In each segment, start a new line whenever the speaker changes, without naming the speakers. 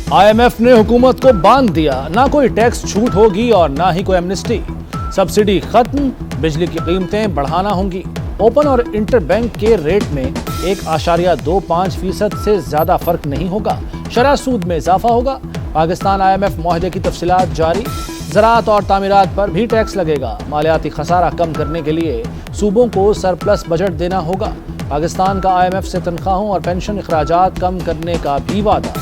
IMF نے حکومت کو باندھ دیا، نہ کوئی ٹیکس چھوٹ ہوگی اور نہ ہی کوئی ایمنسٹی، سبسڈی ختم، بجلی کی قیمتیں بڑھانا ہوں گی، اوپن اور انٹر بینک کے ریٹ میں 1.25% سے زیادہ فرق نہیں ہوگا، شرح سود میں اضافہ ہوگا، پاکستان IMF معاہدے کی تفصیلات جاری، زراعت اور تعمیرات پر بھی ٹیکس لگے گا، مالیاتی خسارہ کم کرنے کے لیے صوبوں کو سرپلس بجٹ دینا ہوگا، پاکستان کا IMF سے تنخواہوں اور پینشن اخراجات کم کرنے کا بھی وعدہ۔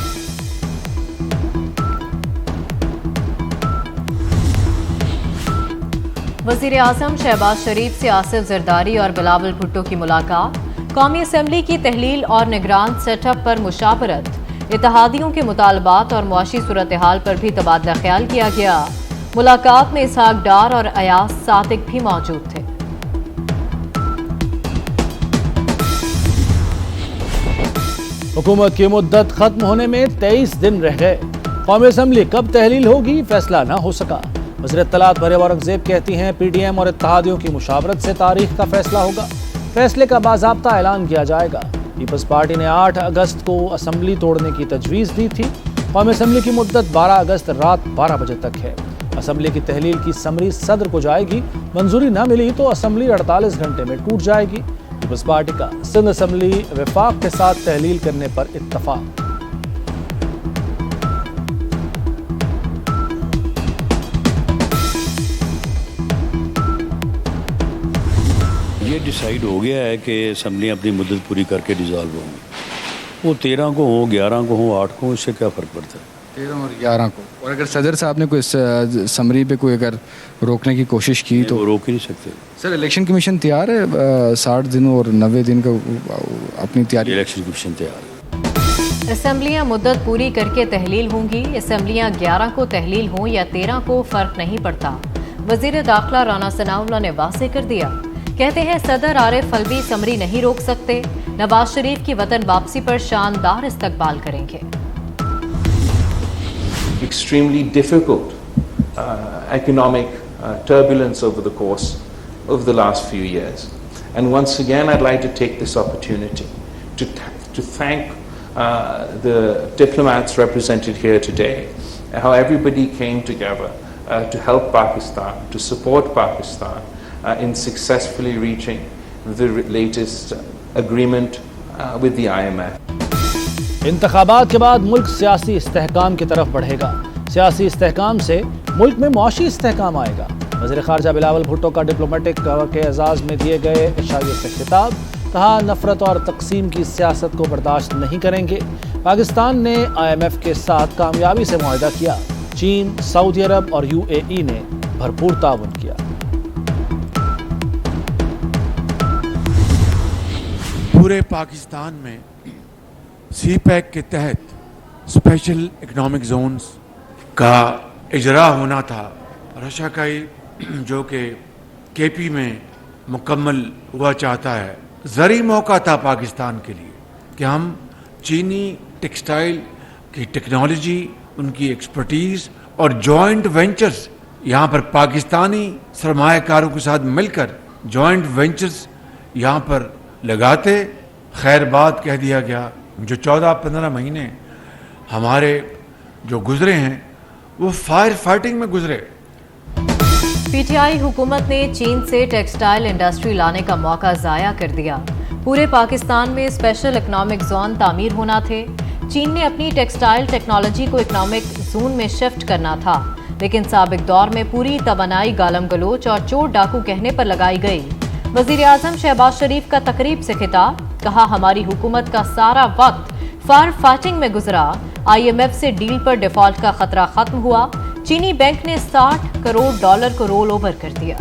وزیر اعظم شہباز شریف سے آصف زرداری اور بلاول بھٹو کی ملاقات، قومی اسمبلی کی تحلیل اور نگران سیٹ اپ پر مشاورت، اتحادیوں کے مطالبات اور معاشی صورتحال پر بھی تبادلہ خیال کیا گیا، ملاقات میں اسحاق ڈار اور ایاز صادق بھی موجود تھے۔
حکومت کی مدت ختم ہونے میں 23 دن رہ گئے، قومی اسمبلی کب تحلیل ہوگی فیصلہ نہ ہو سکا، وزیر اطلاعات مریم اورنگزیب کہتی ہیں پی ڈی ایم اور اتحادیوں کی مشاورت سے تاریخ کا فیصلہ ہوگا، فیصلے کا باضابطہ اعلان کیا جائے گا، پیپلز پارٹی نے 8 اگست کو اسمبلی توڑنے کی تجویز دی تھی، قومی اسمبلی کی مدت 12 اگست رات 12 بجے تک ہے، اسمبلی کی تحلیل کی سمری صدر کو جائے گی، منظوری نہ ملی تو اسمبلی 48 گھنٹے میں ٹوٹ جائے گی، پیپلز پارٹی کا سندھ اسمبلی وفاق کے ساتھ تحلیل کرنے پر اتفاق۔
یہ ڈیسائیڈ ہو گیا ہے کہ اسمبلی اپنی مدت پوری کر کے ڈیزالو ہوں گی، وہ 13 کو ہوں، 11 کو ہوں، 8 کو ہوں، اس سے کیا فرق پڑتا ہے؟
13 اور 11 کو، اور اگر صدر صاحب نے کوئی سمری پہ کوئی اگر روکنے کی کوشش کی تو
وہ روک ہی نہیں سکتے۔
سر الیکشن کمیشن تیار ہے 60 دن اور 90 دن کا اپنی تیاری؟
الیکشن کمیشن تیار ہے۔
اسمبلیاں مدت پوری کر کے تحلیل ہوں گی، اسمبلیاں 11 کو تحلیل ہوں یا 13 کو فرق نہیں پڑتا، وزیر داخلہ رانا ثناءاللہ نے واضح کر دیا، کہتے ہیں صدر عارف الوی سمری نہیں روک سکتے، نواز شریف کی وطن واپسی پر شاندار استقبال کریں گے۔
Extremely difficult economic turbulence over the course of the last few years. And once again, I'd like to take this opportunity to thank the diplomats represented here today, how everybody came together to help Pakistan, to support Pakistan in successfully reaching the latest agreement with the IMF.
انتخابات کے بعد ملک سیاسی استحکام کی طرف بڑھے گا، سیاسی استحکام سے ملک میں معاشی استحکام آئے گا، وزیر خارجہ بلاول بھٹو کا ڈپلومیٹک کے اعزاز میں دیے گئے عشائیے سے خطاب، کہا نفرت اور تقسیم کی سیاست کو برداشت نہیں کریں گے، پاکستان نے IMF کے ساتھ کامیابی سے معاہدہ کیا، چین، سعودی عرب اور UAE نے بھرپور تعاون کیا۔
پورے پاکستان میں سی پیک کے تحت اسپیشل اکنامک زونز کا اجرا ہونا تھا، رشاکائی جو کہ KP میں مکمل ہوا چاہتا ہے، زرعی موقع تھا پاکستان کے لیے کہ ہم چینی ٹیکسٹائل کی ٹیکنالوجی، ان کی ایکسپرٹیز اور جوائنٹ وینچرز، یہاں پر پاکستانی سرمایہ کاروں کے ساتھ مل کر جوائنٹ وینچرز یہاں پر لگاتے، خیر بات کہہ دیا گیا۔ جو 14-15 مہینے ہمارے جو گزرے ہیں وہ فائر فائٹنگ میں گزرے۔
پی ٹی آئی حکومت نے چین سے ٹیکسٹائل انڈسٹری لانے کا موقع ضائع کر دیا، پورے پاکستان میں اسپیشل اکنامک زون تعمیر ہونا تھے، چین نے اپنی ٹیکسٹائل ٹیکنالوجی کو اکنامک زون میں شفٹ کرنا تھا، لیکن سابق دور میں پوری توانائی گالم گلوچ اور چور ڈاکو کہنے پر لگائی گئی۔ وزیر اعظم شہباز شریف کا تقریب سے خطاب، کہا ہماری حکومت کا سارا وقت فائر فائٹنگ میں گزرا، IMF سے ڈیل پر ڈیفالٹ کا خطرہ ختم ہوا، چینی بینک نے $60 کروڑ کو رول اوور کر دیا۔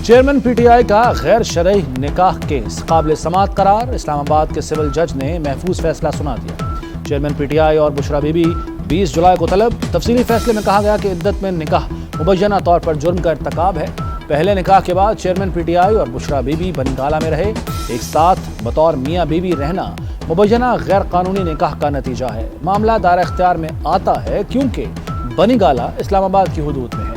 چیئرمین PTI کا غیر شرعی نکاح کیس قابل سماعت قرار، اسلام آباد کے سول جج نے محفوظ فیصلہ سنا دیا، چیئرمین PTI اور بشرا بی بی 20 جولائی کو طلب، تفصیلی فیصلے میں کہا گیا کہ عدت میں نکاح مبینہ طور پر جرم کا ارتکاب ہے، پہلے نکاح کے بعد چیئرمین PTI اور بشرا بی بی بنگالہ میں رہے، ایک ساتھ بطور میاں بیوی رہنا مبینہ غیر قانونی نکاح کا نتیجہ ہے، معاملہ دائرہ اختیار میں آتا ہے کیونکہ بنی گالہ اسلام آباد کی حدود میں ہے۔